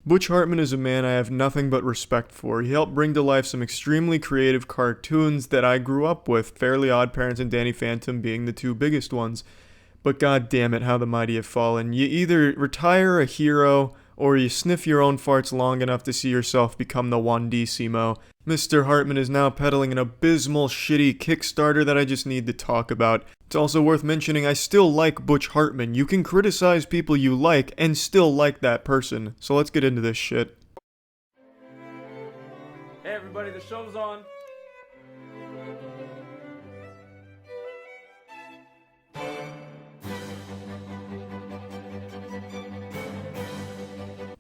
Butch Hartman is a man I have nothing but respect for. He helped bring to life some extremely creative cartoons that I grew up with, Fairly Odd Parents and Danny Phantom being the two biggest ones. But god damn it, how the mighty have fallen. You either retire a hero, or you sniff your own farts long enough to see yourself become the 1D Mr. Hartman is now peddling an abysmal, shitty Kickstarter that I just need to talk about. It's also worth mentioning I still like Butch Hartman. You can criticize people you like and still like that person. So let's get into this shit. Hey everybody, the show's on.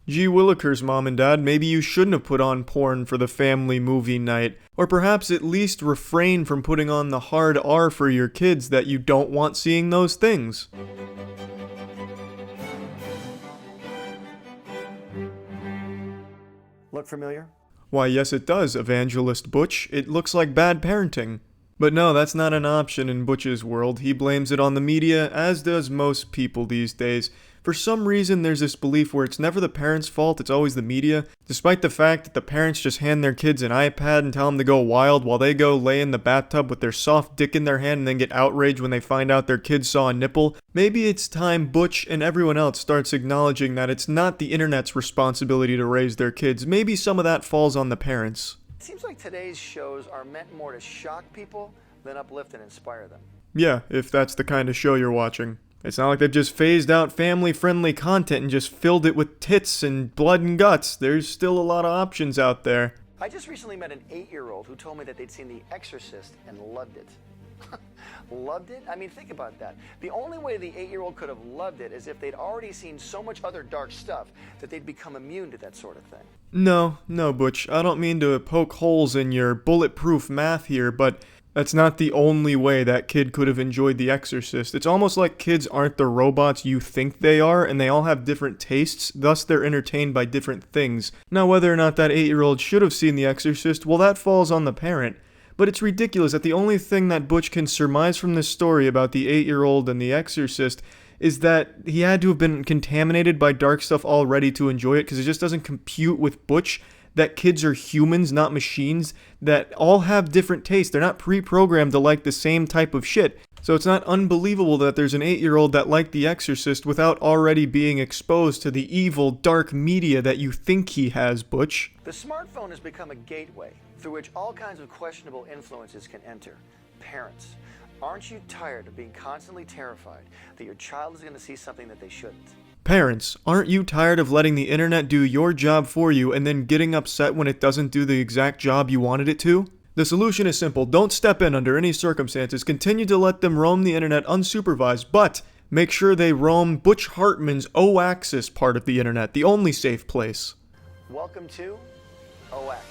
Gee Willikers, Mom and Dad, maybe you shouldn't have put on porn for the family movie night. Or perhaps at least refrain from putting on the hard R for your kids that you don't want seeing those things. Look familiar? Why, yes it does, Evangelist Butch. It looks like bad parenting. But no, that's not an option in Butch's world. He blames it on the media, as does most people these days. For some reason, there's this belief where it's never the parents' fault, it's always the media, despite the fact that the parents just hand their kids an iPad and tell them to go wild while they go lay in the bathtub with their soft dick in their hand and then get outraged when they find out their kid saw a nipple. Maybe it's time Butch and everyone else starts acknowledging that it's not the internet's responsibility to raise their kids. Maybe some of that falls on the parents. It seems like today's shows are meant more to shock people than uplift and inspire them. Yeah, if that's the kind of show you're watching. It's not like they've just phased out family-friendly content and just filled it with tits and blood and guts. There's still a lot of options out there. I just recently met an 8-year-old who told me that they'd seen The Exorcist and loved it. Loved it? I mean, think about that. The only way the 8-year-old could have loved it is if they'd already seen so much other dark stuff that they'd become immune to that sort of thing. No, Butch. I don't mean to poke holes in your bulletproof math here, but that's not the only way that kid could have enjoyed The Exorcist. It's almost like kids aren't the robots you think they are, and they all have different tastes, thus they're entertained by different things. Now, whether or not that 8-year-old should have seen The Exorcist, well, that falls on the parent. But it's ridiculous that the only thing that Butch can surmise from this story about the 8-year-old and The Exorcist is that he had to have been contaminated by dark stuff already to enjoy it, because it just doesn't compute with Butch that kids are humans, not machines, that all have different tastes. They're not pre-programmed to like the same type of shit. So it's not unbelievable that there's an 8-year-old that liked The Exorcist without already being exposed to the evil, dark media that you think he has, Butch. The smartphone has become a gateway through which all kinds of questionable influences can enter. Parents, aren't you tired of being constantly terrified that your child is going to see something that they shouldn't? Parents, aren't you tired of letting the internet do your job for you and then getting upset when it doesn't do the exact job you wanted it to? The solution is simple. Don't step in under any circumstances. Continue to let them roam the internet unsupervised, but make sure they roam Butch Hartman's O-Axis part of the internet, the only safe place. Welcome to O-Axis.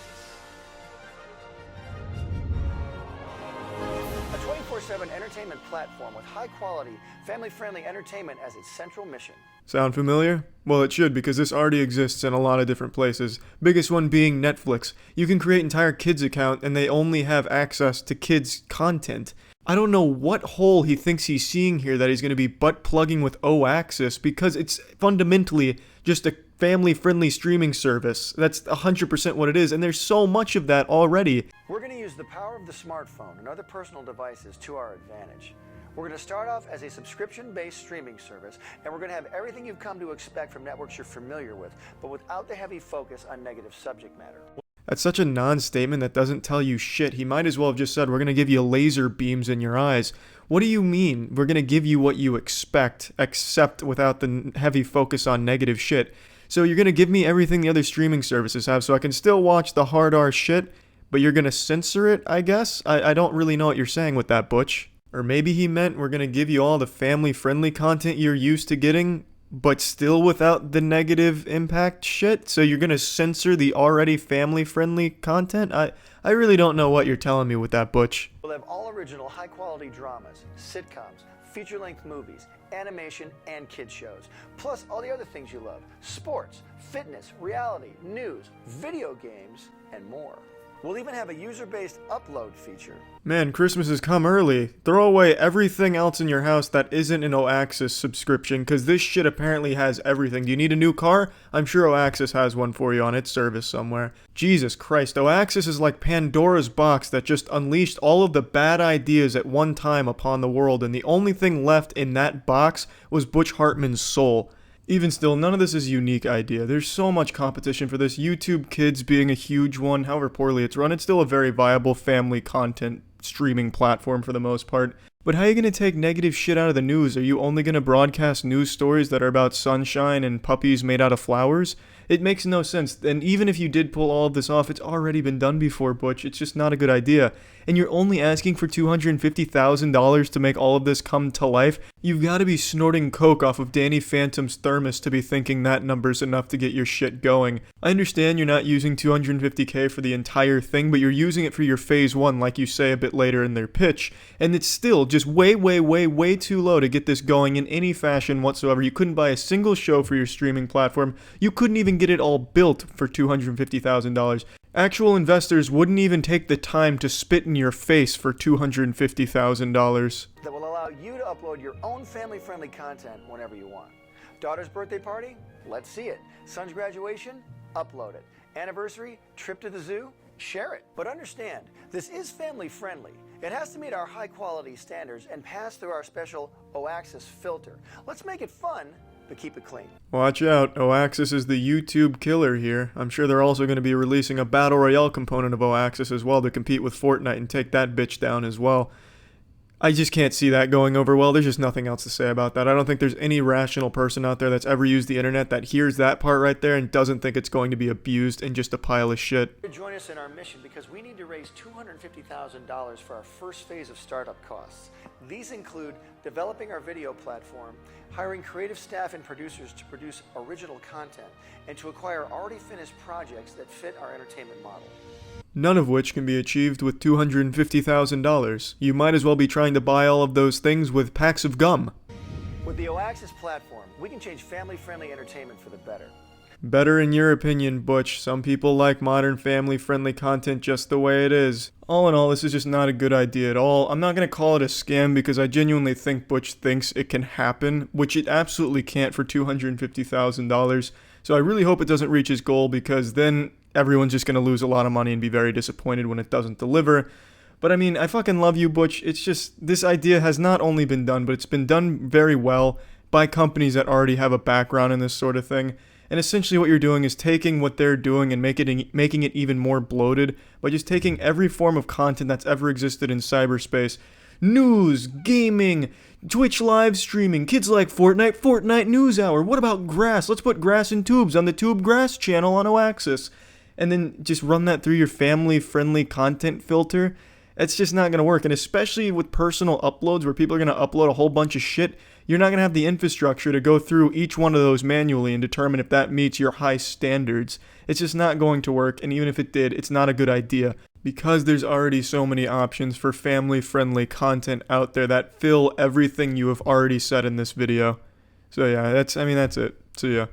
A 24/7 entertainment platform with high-quality, family-friendly entertainment as its central mission. Sound familiar? Well, it should, because this already exists in a lot of different places. Biggest one being Netflix. You can create an entire kids account and they only have access to kids content. I don't know what hole he thinks he's seeing here that he's going to be butt plugging with O-Axis, because it's fundamentally just a family-friendly streaming service. That's 100% what it is, and there's so much of that already. We're going to use the power of the smartphone and other personal devices to our advantage. We're going to start off as a subscription-based streaming service, and we're going to have everything you've come to expect from networks you're familiar with, but without the heavy focus on negative subject matter. That's such a non-statement that doesn't tell you shit. He might as well have just said, we're going to give you laser beams in your eyes. What do you mean, we're going to give you what you expect, except without the heavy focus on negative shit? So you're going to give me everything the other streaming services have so I can still watch the hard R shit, but you're going to censor it, I guess? I don't really know what you're saying with that, Butch. Or maybe he meant we're going to give you all the family-friendly content you're used to getting, but still without the negative impact shit? So you're going to censor the already family-friendly content? I really don't know what you're telling me with that, Butch. We'll have all original high-quality dramas, sitcoms, feature-length movies, animation, and kids shows. Plus all the other things you love. Sports, fitness, reality, news, video games, and more. We'll even have a user-based upload feature. Man, Christmas has come early. Throw away everything else in your house that isn't an Oaxis subscription, because this shit apparently has everything. Do you need a new car? I'm sure Oaxis has one for you on its service somewhere. Jesus Christ, Oaxis is like Pandora's box that just unleashed all of the bad ideas at one time upon the world, and the only thing left in that box was Butch Hartman's soul. Even still, none of this is a unique idea. There's so much competition for this. YouTube Kids being a huge one, however poorly it's run, it's still a very viable family content streaming platform for the most part. But how are you going to take negative shit out of the news? Are you only going to broadcast news stories that are about sunshine and puppies made out of flowers? It makes no sense. And even if you did pull all of this off, it's already been done before, Butch. It's just not a good idea. And you're only asking for $250,000 to make all of this come to life? You've got to be snorting coke off of Danny Phantom's thermos to be thinking that number's enough to get your shit going. I understand you're not using $250K for the entire thing, but you're using it for your phase 1 like you say a bit later in their pitch. And it's still just way too low to get this going in any fashion whatsoever. You couldn't buy a single show for your streaming platform. You couldn't even get it all built for $250,000. Actual investors wouldn't even take the time to spit in your face for $250,000. That will allow you to upload your own family-friendly content whenever you want. Daughter's birthday party? Let's see it. Son's graduation? Upload it. Anniversary? Trip to the zoo? Share it. But understand, this is family-friendly. It has to meet our high-quality standards and pass through our special Oaxis filter. Let's make it fun, but keep it clean. Watch out, Oaxis is the YouTube killer here. I'm sure they're also going to be releasing a Battle Royale component of Oaxis as well to compete with Fortnite and take that bitch down as well. I just can't see that going over well. There's just nothing else to say about that. I don't think there's any rational person out there that's ever used the internet that hears that part right there and doesn't think it's going to be abused and just a pile of shit. Join us in our mission because we need to raise $250,000 for our first phase of startup costs. These include developing our video platform, hiring creative staff and producers to produce original content, and to acquire already finished projects that fit our entertainment model. None of which can be achieved with $250,000. You might as well be trying to buy all of those things with packs of gum. With the Oaxis platform, we can change family-friendly entertainment for the better. Better in your opinion, Butch. Some people like modern family-friendly content just the way it is. All in all, this is just not a good idea at all. I'm not going to call it a scam because I genuinely think Butch thinks it can happen, which it absolutely can't for $250,000. So I really hope it doesn't reach his goal because then everyone's just going to lose a lot of money and be very disappointed when it doesn't deliver. But I mean, I fucking love you, Butch. It's just, this idea has not only been done, but it's been done very well by companies that already have a background in this sort of thing. And essentially what you're doing is taking what they're doing and making it even more bloated by just taking every form of content that's ever existed in cyberspace. News, gaming, Twitch live streaming, kids like Fortnite, Fortnite News Hour. What about grass? Let's put grass in tubes on the Tube Grass channel on Oaxis. And then just run that through your family-friendly content filter. It's just not going to work. And especially with personal uploads where people are going to upload a whole bunch of shit, you're not going to have the infrastructure to go through each one of those manually and determine if that meets your high standards. It's just not going to work. And even if it did, it's not a good idea. Because there's already so many options for family-friendly content out there that fill everything you have already said in this video. So yeah, that's it. See ya.